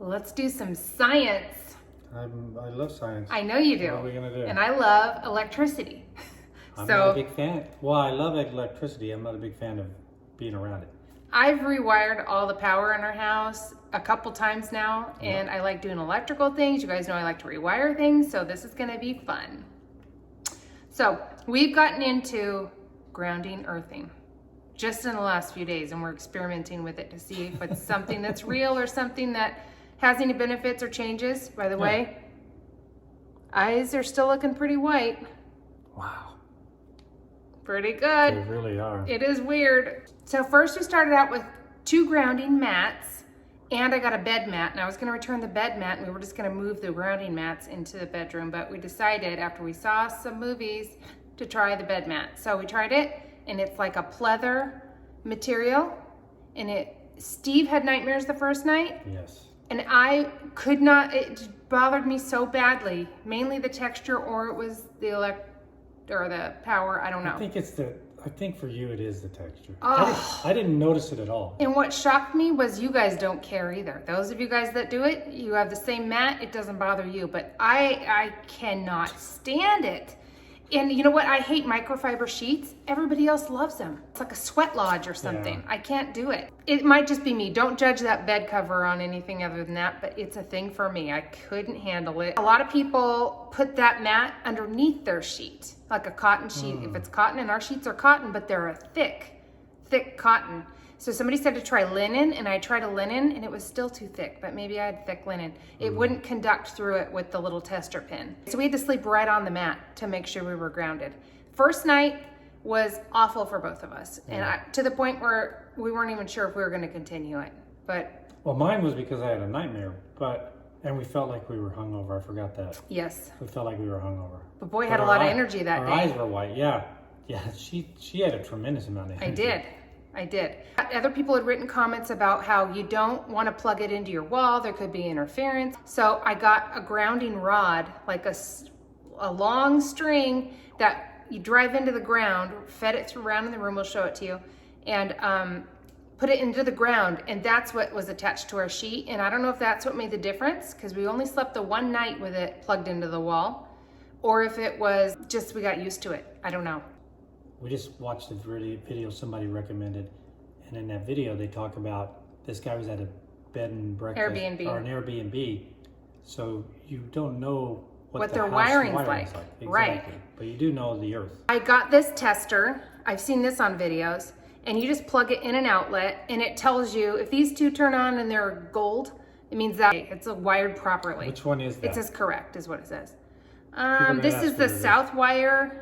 Let's do some science. I love science. I know you do. What are we gonna do? And I love electricity. I'm not a big fan. Well, I love electricity. I'm not a big fan of being around it. I've rewired all the power in our house a couple times now, and I like doing electrical things. You guys know I like to rewire things, so this is gonna be fun. So we've gotten into grounding earthing just in the last few days, and we're experimenting with it to see if it's something that's real or something that has any benefits or changes. By the way, eyes are still looking pretty white. Wow. Pretty good. They really are. It is weird. So first we started out with 2 grounding mats, and I got a bed mat, and I was gonna return the bed mat, and we were just gonna move the grounding mats into the bedroom, but we decided after we saw some movies to try the bed mat. So we tried it, and it's like a pleather material, and Steve had nightmares the first night. Yes. And I could not, it bothered me so badly, mainly the texture, or it was the the power, I don't know. I think for you it is the texture. Oh. I didn't notice it at all. And what shocked me was you guys don't care either. Those of you guys that do it, you have the same mat, it doesn't bother you, but I cannot stand it. And you know what? I hate microfiber sheets. Everybody else loves them. It's like a sweat lodge or something. Yeah. I can't do it. It might just be me. Don't judge that bed cover on anything other than that, but it's a thing for me. I couldn't handle it. A lot of people put that mat underneath their sheet, like a cotton sheet. If it's cotton, and our sheets are cotton, but they're a thick cotton. So somebody said to try linen, and I tried a linen, and it was still too thick, but maybe I had thick linen. It wouldn't conduct through it with the little tester pin. So we had to sleep right on the mat to make sure we were grounded. First night was awful for both of us, and to the point where we weren't even sure if we were gonna continue it, but. Well, mine was because I had a nightmare, and we felt like we were hungover. I forgot that. Yes. We felt like we were hungover. But boy, had a lot of energy that day. Our eyes were white, yeah. Yeah, she had a tremendous amount of energy. I did. Other people had written comments about how you don't want to plug it into your wall. There could be interference. So I got a grounding rod, like a long string that you drive into the ground, fed it through around in the room, we'll show it to you, and put it into the ground. And that's what was attached to our sheet. And I don't know if that's what made the difference, because we only slept the one night with it plugged into the wall, or if it was just we got used to it. I don't know. We just watched a video somebody recommended, and in that video they talk about this guy was at a bed and breakfast Airbnb. or an Airbnb, so you don't know what their house wiring's like. like. Exactly. Right. But you do know the earth. I got this tester. I've seen this on videos, and you just plug it in an outlet, and it tells you if these 2 turn on and they're gold, it means that it's wired properly. Which one is that? It says correct, is what it says. People This is the ask Southwire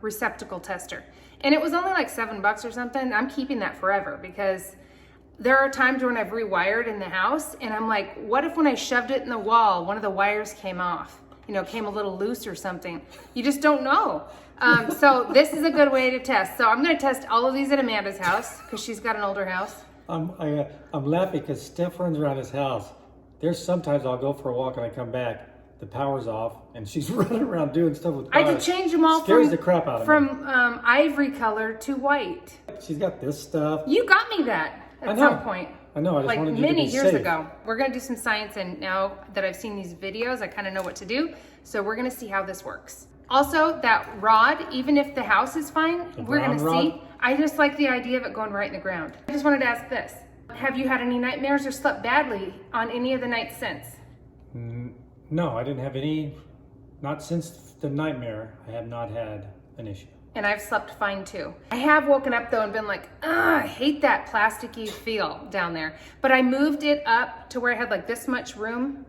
receptacle tester, and it was only like $7 or something. I'm keeping that forever, because there are times when I've rewired in the house, and I'm like, what if when I shoved it in the wall, one of the wires came off, came a little loose or something? You just don't know. So this is a good way to test. So I'm going to test all of these at Amanda's house, because she's got an older house. I'm laughing because Steph runs around his house. There's sometimes I'll go for a walk and I come back, the power's off, and she's running around doing stuff with I power. had to change them all Scares the crap out of me. from ivory color to white. She's got this stuff. You got me that at some point. I know. I just like wanted you to many be years safe. ago. We're gonna do some science, and now that I've seen these videos, I kind of know what to do. So we're gonna see how this works. Also, that rod, even if the house is fine, we're gonna see. I just like the idea of it going right in the ground. I just wanted to ask this: have you had any nightmares or slept badly on any of the nights since? No, I didn't have any. Not since the nightmare. I have not had an issue. And I've slept fine too. I have woken up though and been like, I hate that plasticky feel down there. But I moved it up to where I had like this much room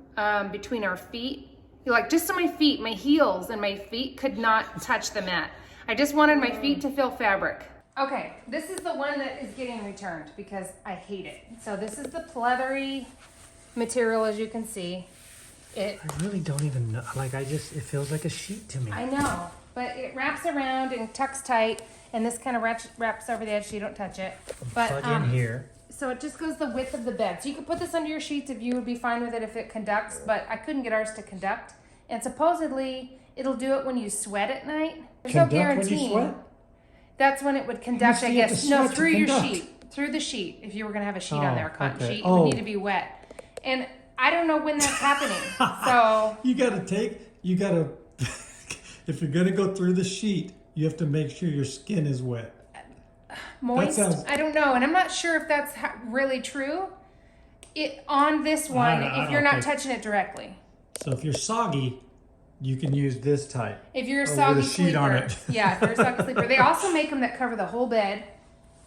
between our feet. Like just so my feet, my heels and my feet could not touch the mat. I just wanted my feet to feel fabric. Okay, this is the one that is getting returned because I hate it. So this is the pleathery material, as you can see. I really don't even know. It feels like a sheet to me. I know, but it wraps around and tucks tight, and this kind of wraps over the edge so you don't touch it. But Plug in here. So it just goes the width of the bed. So you could put this under your sheets if you would be fine with it if it conducts, but I couldn't get ours to conduct. And supposedly it'll do it when you sweat at night. There's no guarantee. When you sweat? That's when it would conduct, I guess. No, through your conduct? sheet. Through the sheet. If you were going to have a sheet on there, a cotton sheet, it Oh. would need to be wet. And I don't know when that's happening. So You gotta, if you're gonna go through the sheet, you have to make sure your skin is wet. moist, I don't know. And I'm not sure if that's really true. On this one, if you're not touching it directly. So if you're soggy, you can use this type. If you're a soggy with a sheet sleeper. on it. Yeah, if you're a soggy sleeper. They also make them that cover the whole bed.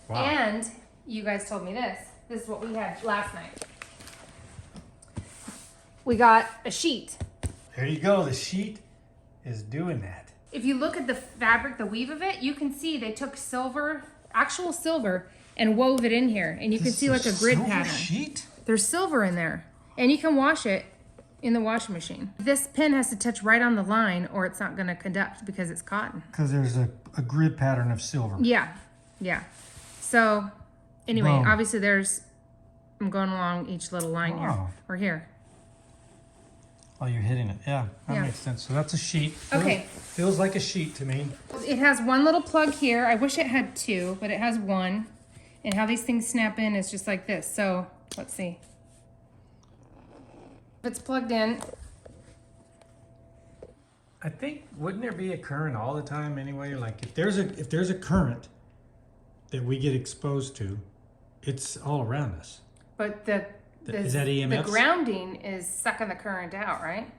Wow. And you guys told me this. This is what we had last night. We got a sheet. There you go. The sheet is doing that. If you look at the fabric, the weave of it, you can see they took silver, actual silver, and wove it in here. And you can see like a grid pattern. Sheet? There's silver in there. And you can wash it in the washing machine. This pin has to touch right on the line or it's not gonna conduct because it's cotton. Because there's a grid pattern of silver. Yeah, yeah. So anyway, Boom. obviously I'm going along each little line here. Wow. Or here. Oh, you're hitting it. Yeah, that Yeah. makes sense. So that's a sheet. Okay. Feels like a sheet to me. It has one little plug here. I wish it had two, but it has one. And how these things snap in is just like this. So let's see. If it's plugged in, I think, wouldn't there be a current all the time anyway? Like if there's a current that we get exposed to, it's all around us. but the Is that the EMFs? grounding is sucking the current out, right?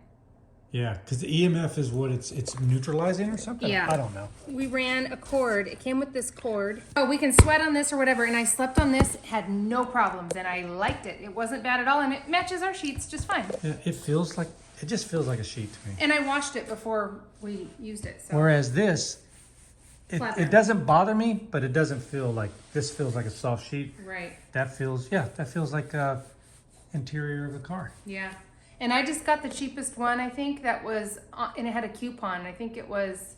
Yeah, because the EMF is what it's neutralizing or something? Yeah. I don't know. We ran a cord. It came with this cord. Oh, we can sweat on this or whatever. And I slept on this, had no problems, and I liked it. It wasn't bad at all, and it matches our sheets just fine. Yeah, it just feels like a sheet to me. And I washed it before we used it. So Whereas this, Flatter. it doesn't bother me, but it doesn't feel like, this feels like a soft sheet. right, That feels like interior of a car. yeah. And I just got the cheapest one. I think that was, and it had a coupon. I think it was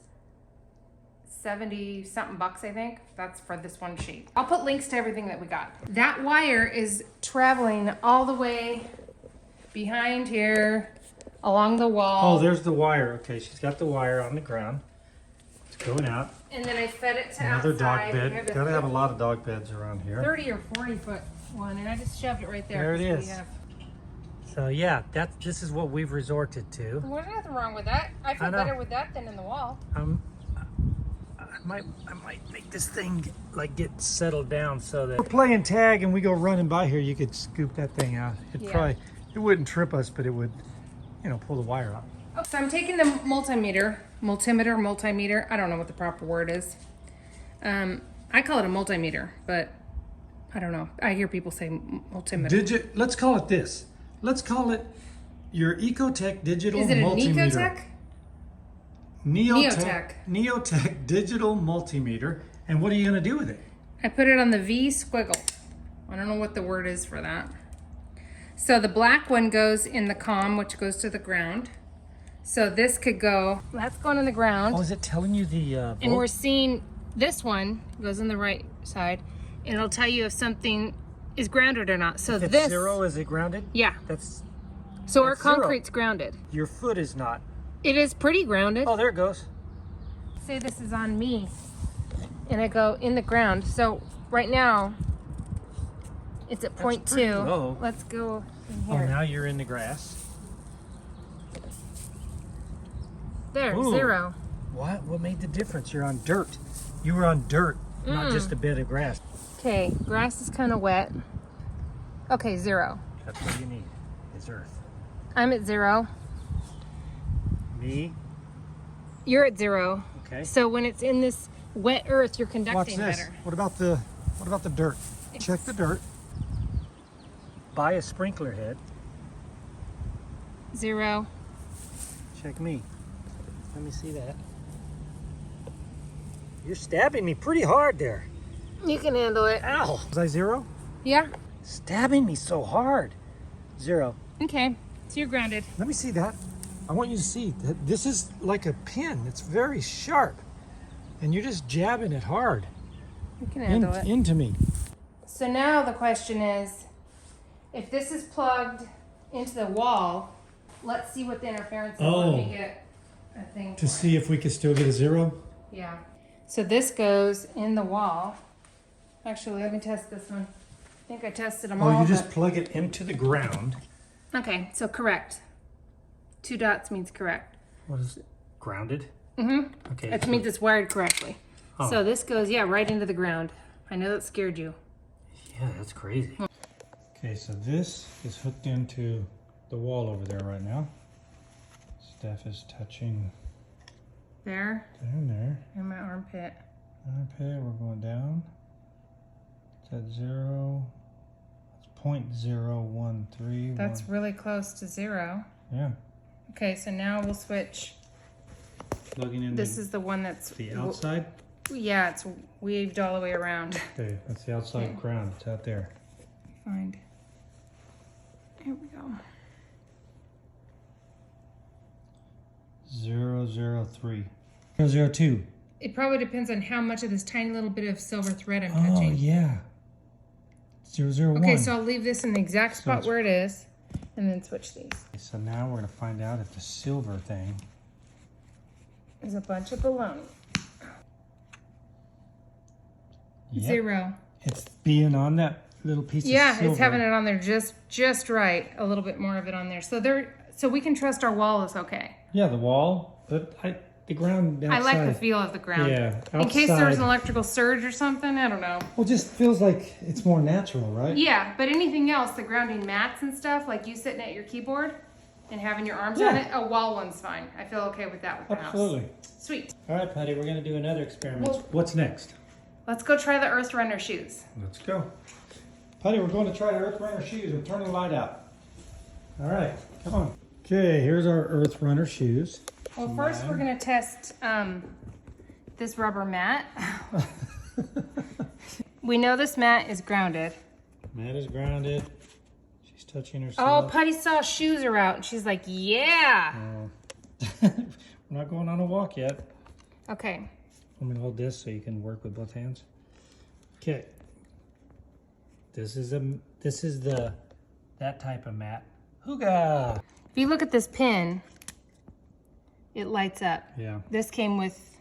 70 something bucks. I think that's for this one sheet. I'll put links to everything that we got. That wire is traveling all the way behind here, along the wall. Oh, there's the wire. Okay, she's got the wire on the ground. It's going out. And then I fed it to Another outside. dog We bed. have a Gotta have a lot of dog beds around here. 30 or 40 foot one, and I just shoved it right there. There it 'cause we is. have- So yeah, this is what we've resorted to. There's nothing wrong with that. I feel I know. better with that than in the wall. I might make this thing like get settled down so that we're playing tag and we go running by here. You could scoop that thing out. Yeah. It wouldn't trip us, but it would, pull the wire out. Oh, so I'm taking the multimeter. I don't know what the proper word is. I call it a multimeter, but I don't know. I hear people say multimeter. Let's call it this. Let's call it your Ecotech digital Is it a multimeter. Neotech? Neotech digital multimeter. And what are you gonna do with it? I put it on the V squiggle. I don't know what the word is for that. So the black one goes in the COM, which goes to the ground. So this could go, that's going in the ground. Oh, is it telling you the And volt? we're seeing this one goes in the right side, and it'll tell you if something is grounded or not. So If it's this, zero, is it grounded? yeah. That's So our that's zero. concrete's grounded. your foot is not. It is pretty grounded. Oh, there it goes. Say this is on me, and I go in the ground. So right now, it's at point pretty 2. low. Let's go in Oh, here. now you're in the grass. There, Ooh. 0. What? What made the difference? You're on dirt. You were on dirt, not just a bed of grass. Okay, grass is kind of wet. Okay, 0. That's what you need, is earth. I'm at 0. Me? You're at 0. Okay. So when it's in this wet earth, you're Watch conducting this. better. What about the dirt? Check the dirt. Buy a sprinkler head. 0. Check me. Let me see that. You're stabbing me pretty hard there. You can handle it. Ow. Was I 0? Yeah. Stabbing me so hard. 0. Okay. So you're grounded. Let me see that. I want you to see that this is like a pin. It's very sharp. And you're just jabbing it hard You can handle it. into me. So now the question is, if this is plugged into the wall, let's see what the interference is. Let me get a thing To for see if we can still get a 0. it. Yeah. So this goes in the wall. Actually, let me test this one. I think I tested them all. Oh, you just but- plug it into the ground Okay, so correct. 2 dots means correct. What is it? Grounded? Mm-hmm. Okay. That means it's wired correctly. Oh. So this goes, yeah, right into the ground. I know that scared you. Yeah, that's crazy. Okay, so this is hooked into the wall over there right now. Steph is touching There. down there. In my armpit. Armpit, we're going down. It's at 0. It's 0.013. That's really close to 0. Yeah. Okay, so now we'll switch. Plugging in This is the one that's... the outside. Yeah, it's weaved all the way around. Okay, that's the outside ground. It's out there. Find. Here we go. 003. 002. It probably depends on how much of this tiny little bit of silver thread I'm Oh, touching. yeah. 001. Okay, so I'll leave this in the exact spot it's- where it is, and then switch these. So now we're going to find out if the silver thing... There's a bunch of baloney. Yep. 0. It's being on that little piece of silver. Yeah, it's having it on there just right. A little bit more of it on there. So we can trust our wall is okay. Yeah, the wall, but the ground outside. I like the feel of the ground. Yeah, In case there's an outside. electrical surge or something, I don't know. Well, it just feels like it's more natural, right? Yeah, but anything else, the grounding mats and stuff, like you sitting at your keyboard and having your arms on it, a wall one's fine. I feel okay with that with the house. Absolutely. Sweet. All right, Patty, we're going to do another experiment. Well- What's next? Let's go try the Earth Runner shoes. Let's go. Patty, we're going to try Earth Runner shoes and turn the light out. All right, come on. Okay, here's our Earth Runner shoes. Well, first we're going to test this rubber mat. We know this mat is grounded. Matt is grounded. She's touching Oh, herself. Putty saw shoes are out, and she's like, yeah. We're not going on a walk yet. Okay. I'm gonna hold this so you can work with both hands. Okay. This is that type of mat. Hooga! If you look at this pin, it lights up. Yeah. This came with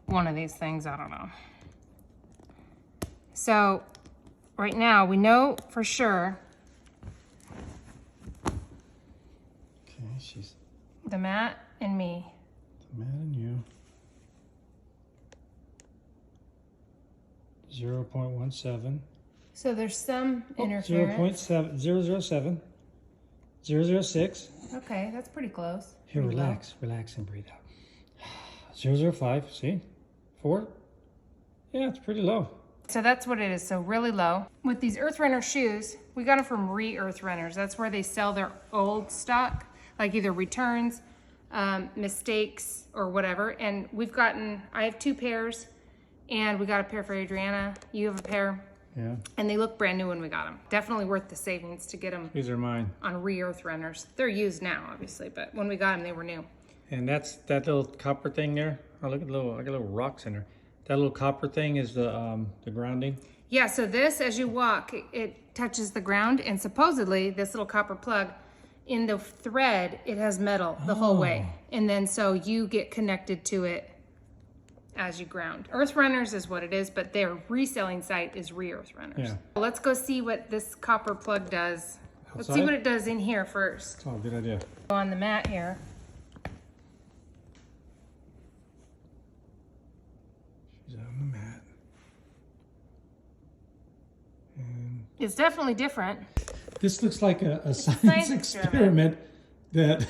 one of these things, I don't know. So right now we know for sure Okay, she's the mat and me. Matt and you. 0.17. So there's some interference. 0.7, 007, 006. Okay, that's pretty close. Here, Pretty low. relax and breathe out. 005, see? 4? Yeah, it's pretty low. So that's what it is, so really low. With these Earth Runner shoes, we got them from Earth Runners. That's where they sell their old stock, like either returns, mistakes, or whatever. And I have 2 pairs, and we got a pair for Adriana. You have a pair. Yeah. And they look brand new when we got them. Definitely worth the savings to get them These are mine. on Earth Runners. They're used now, obviously, but when we got them, they were new. And that's that little copper thing there. Oh, look at I got little rocks in there. That little copper thing is the grounding. Yeah, so this, as you walk, it touches the ground, and supposedly this little copper plug, in the thread, it has metal the whole way. And then so you get connected to it as you ground. Earth Runners is what it is, but their reselling site is Earth Runners. Yeah. Let's go see what this copper plug does. Let's see Outside? what it does in here first. Oh, good idea. On the mat here. She's on the mat. And It's definitely different. this looks like a science experiment that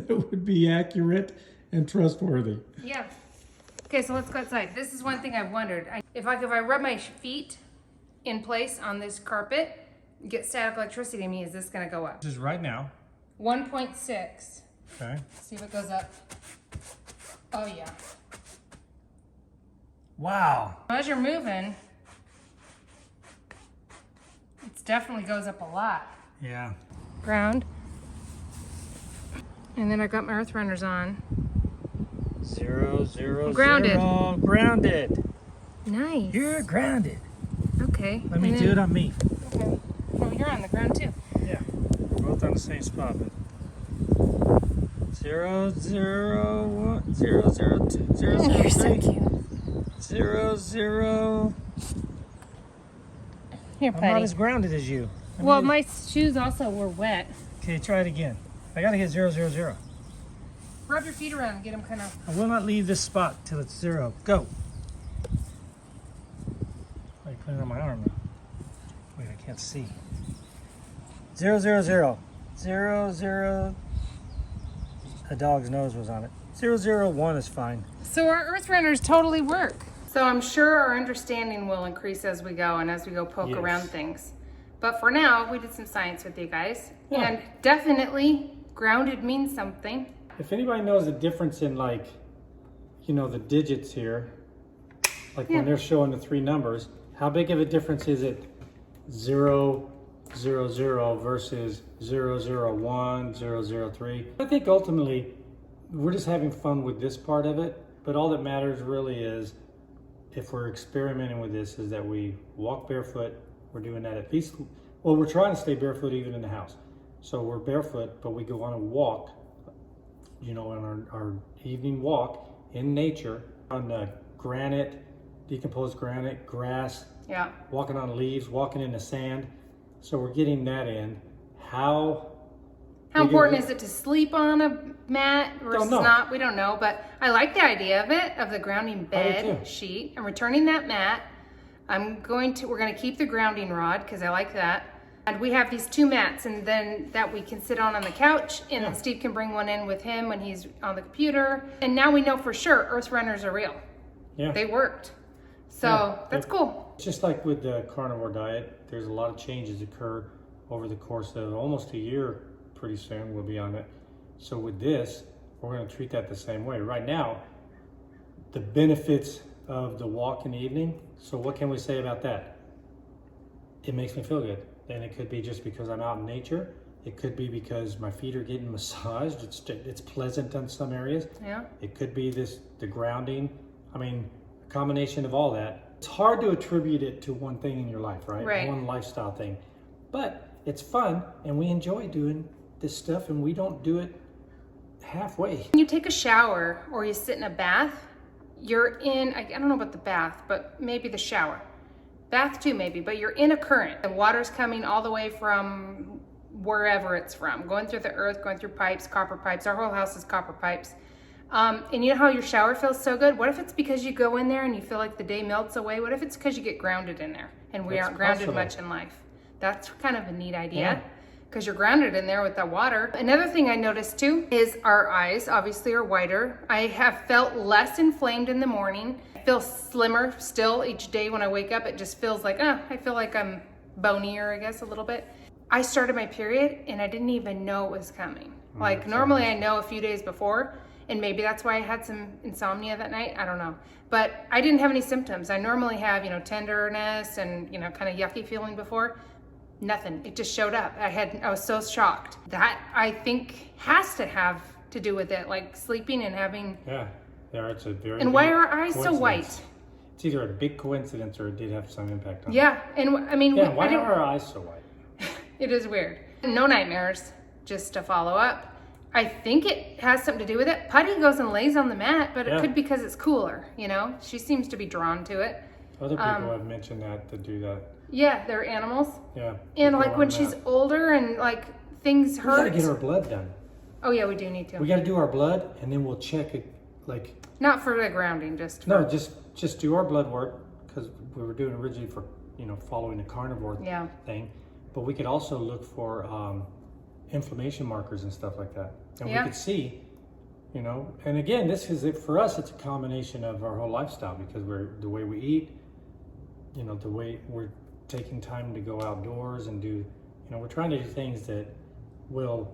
would be accurate and trustworthy. Yeah. Okay, so let's go outside. This is one thing I've wondered. If I rub my feet in place on this carpet, get static electricity to me, is this gonna go up? This is right now. 1.6. Okay. See if it goes up. Oh yeah. Wow. As you're moving, it definitely goes up a lot. Yeah. Ground. And then I got my Earth Runners on. 000. Grounded. Grounded. Nice. You're grounded. Okay. Let me do it on me. Okay. Oh, you're on the ground too. Yeah. We're both on the same spot. But 001, 002, 003, You're so cute. 00. Here, I'm not Putty. as grounded as you. Well, my shoes also were wet. Okay, try it again. I gotta get 0, 0, 0. Rub your feet around and get them kind of... I will not leave this spot till it's 0. Go. I put it on my arm now. Wait, I can't see. 0, 0, 0. 0, 0. A dog's nose was on it. 0, 0, 1 is fine. So our earth runners totally work. So I'm sure our understanding will increase as we go and as we go poke around things. But for now, we did some science with you guys. Yeah. And definitely grounded means something. If anybody knows the difference in, like, you know, the digits here, like when they're showing the 3 numbers, how big of a difference is it 0, 0, 0 versus 0, 0, 1, 0, 0, 3? I think ultimately we're just having fun with this part of it, but all that matters really is, if we're experimenting with this, is that we walk barefoot. We're doing that at least, well, we're trying to stay barefoot even in the house. So we're barefoot, but we go on a walk, you know, on our evening walk in nature, on the granite, decomposed granite, grass, walking on leaves, walking in the sand. So we're getting that in. How important is it to sleep on a mat versus not? We don't know, but I like the idea of it, of the grounding bed sheet. I'm returning that mat. We're going to keep the grounding rod because I like that. And we have these 2 mats, and then that we can sit on the couch, and then Steve can bring one in with him when he's on the computer. And now we know for sure earth runners are real. Yeah. They worked. So that's cool. Just like with the carnivore diet, there's a lot of changes occur over the course of almost a year. Pretty soon we'll be on it. So with this, we're going to treat that the same way. Right now, the benefits of the walk in the evening. So what can we say about that? It makes me feel good. And it could be just because I'm out in nature. It could be because my feet are getting massaged. It's pleasant in some areas. Yeah. It could be the grounding. I mean, a combination of all that. It's hard to attribute it to one thing in your life, right? Right. One lifestyle thing. But it's fun, and we enjoy doing this stuff, and we don't do it halfway. When you take a shower or you sit in a bath, you're in, I don't know about the bath, but maybe the shower. Bath too maybe, but you're in a current. The water's coming all the way from wherever it's from, going through the earth, going through pipes, copper pipes. Our whole house is copper pipes. And you know how your shower feels so good? What if it's because you go in there and you feel like the day melts away? What if it's because you get grounded in there and we aren't grounded much in life? That's kind of a neat idea because you're grounded in there with that water. Another thing I noticed too is our eyes obviously are whiter. I have felt less inflamed in the morning. I feel slimmer still each day when I wake up. It just feels like, I feel like I'm bonier, I guess, a little bit. I started my period and I didn't even know it was coming. Like normally I know a few days before, and maybe that's why I had some insomnia that night. I don't know. But I didn't have any symptoms. I normally have, tenderness and, kind of yucky feeling before. Nothing. It just showed up. I was so shocked. That I think has to have to do with it, like sleeping and having. Yeah, it's a very. And why are our eyes so white? It's either a big coincidence or it did have some impact on it. Yeah, and I mean. Yeah, why are our eyes so white? It is weird. No nightmares, just to follow up. I think it has something to do with it. Putty goes and lays on the mat, but it could be because it's cooler, She seems to be drawn to it. Other people have mentioned that to do that. Yeah, they're animals. Yeah. And like when she's older and like things hurt. We gotta get our blood done. Oh yeah, we do need to. We gotta do our blood and then we'll check it, like. Not for the grounding, just for... No, just do our blood work because we were doing originally for, following the carnivore thing. But we could also look for inflammation markers and stuff like that. And we could see, and again, this is it for us. It's a combination of our whole lifestyle because the way we eat, the way we're taking time to go outdoors and do, we're trying to do things that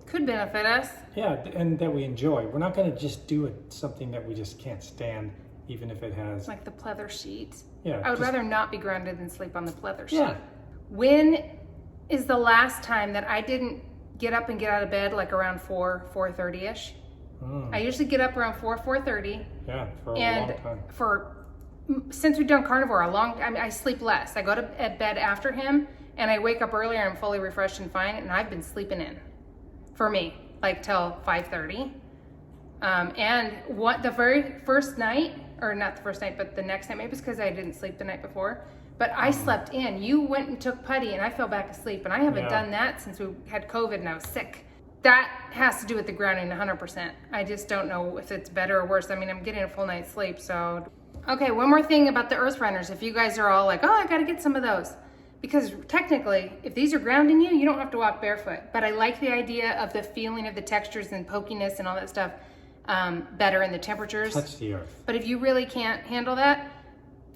could benefit us. Yeah, and that we enjoy. We're not going to just do something that we just can't stand, even if it has like the pleather sheet. Yeah, I would rather not be grounded than sleep on the pleather sheet. Yeah. When is the last time that I didn't get up and get out of bed like around 4:30ish? I usually get up around 4:30. Yeah, for a long time. Since we've done carnivore I sleep less. I go to bed after him and I wake up earlier and I'm fully refreshed and fine, and I've been sleeping in for me like till 5:30. And the very first night, or not the first night, but the next night, maybe it's because I didn't sleep the night before, but I slept in. You went and took putty and I fell back asleep, and I haven't done that since we had COVID and I was sick. that has to do with the grounding 100%. I just don't know if it's better or worse. I mean, I'm getting a full night's sleep, so. Okay, one more thing about the earth runners. If you guys are all like, oh, I gotta get some of those. Because technically, if these are grounding you, you don't have to walk barefoot. But I like the idea of the feeling of the textures and pokiness and all that stuff better in the temperatures. Touch the earth. But if you really can't handle that,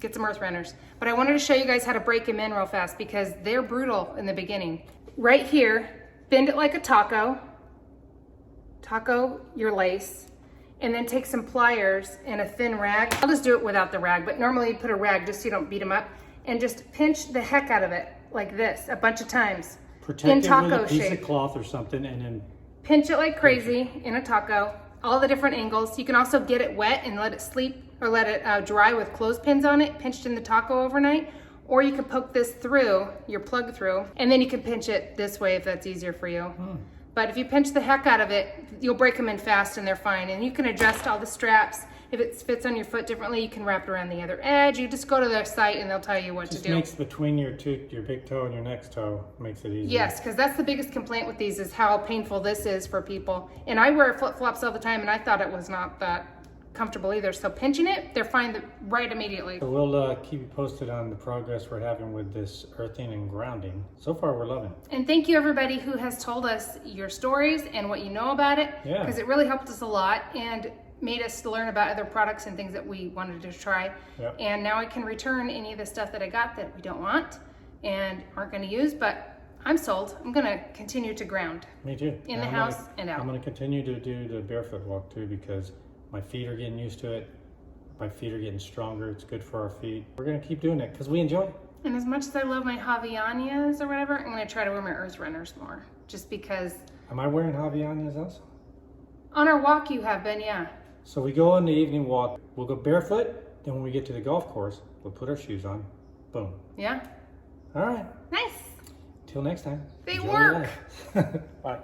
get some earth runners. But I wanted to show you guys how to break them in real fast because they're brutal in the beginning. Right here, bend it like a taco your lace, and then take some pliers and a thin rag. I'll just do it without the rag, but normally you put a rag just so you don't beat them up, and just pinch the heck out of it like this a bunch of times. Protect it with a piece of cloth or something, and then pinch it like crazy in a taco, all the different angles. You can also get it wet and let it sleep or let it dry with clothespins on it, pinched in the taco overnight. Or you can poke this through, your plug through, and then you can pinch it this way if that's easier for you. But if you pinch the heck out of it, you'll break them in fast and they're fine. And you can adjust all the straps. If it fits on your foot differently, you can wrap it around the other edge. You just go to their site and they'll tell you what to do. Just makes between your big toe and your next toe, makes it easier. Yes, because that's the biggest complaint with these is how painful this is for people. And I wear flip-flops all the time and I thought it was not that comfortable either. So pinching it, they're fine right immediately. So we'll keep you posted on the progress we're having with this earthing and grounding. So far, we're loving it. And thank you everybody who has told us your stories and what you know about it. Yeah. Because it really helped us a lot and made us to learn about other products and things that we wanted to try. Yep. And now I can return any of the stuff that I got that we don't want and aren't going to use, but I'm sold. I'm going to continue to ground. Me too. In the house and out. I'm going to continue to do the barefoot walk too because my feet are getting used to it. My feet are getting stronger. It's good for our feet. We're going to keep doing it because we enjoy it. And as much as I love my Javianias or whatever, I'm going to try to wear my earth runners more just because. Am I wearing Javianias also? On our walk you have been, yeah. So we go on the evening walk. We'll go barefoot. Then when we get to the golf course, we'll put our shoes on. Boom. Yeah. All right. Nice. Till next time. They Enjoy your work. life. Bye.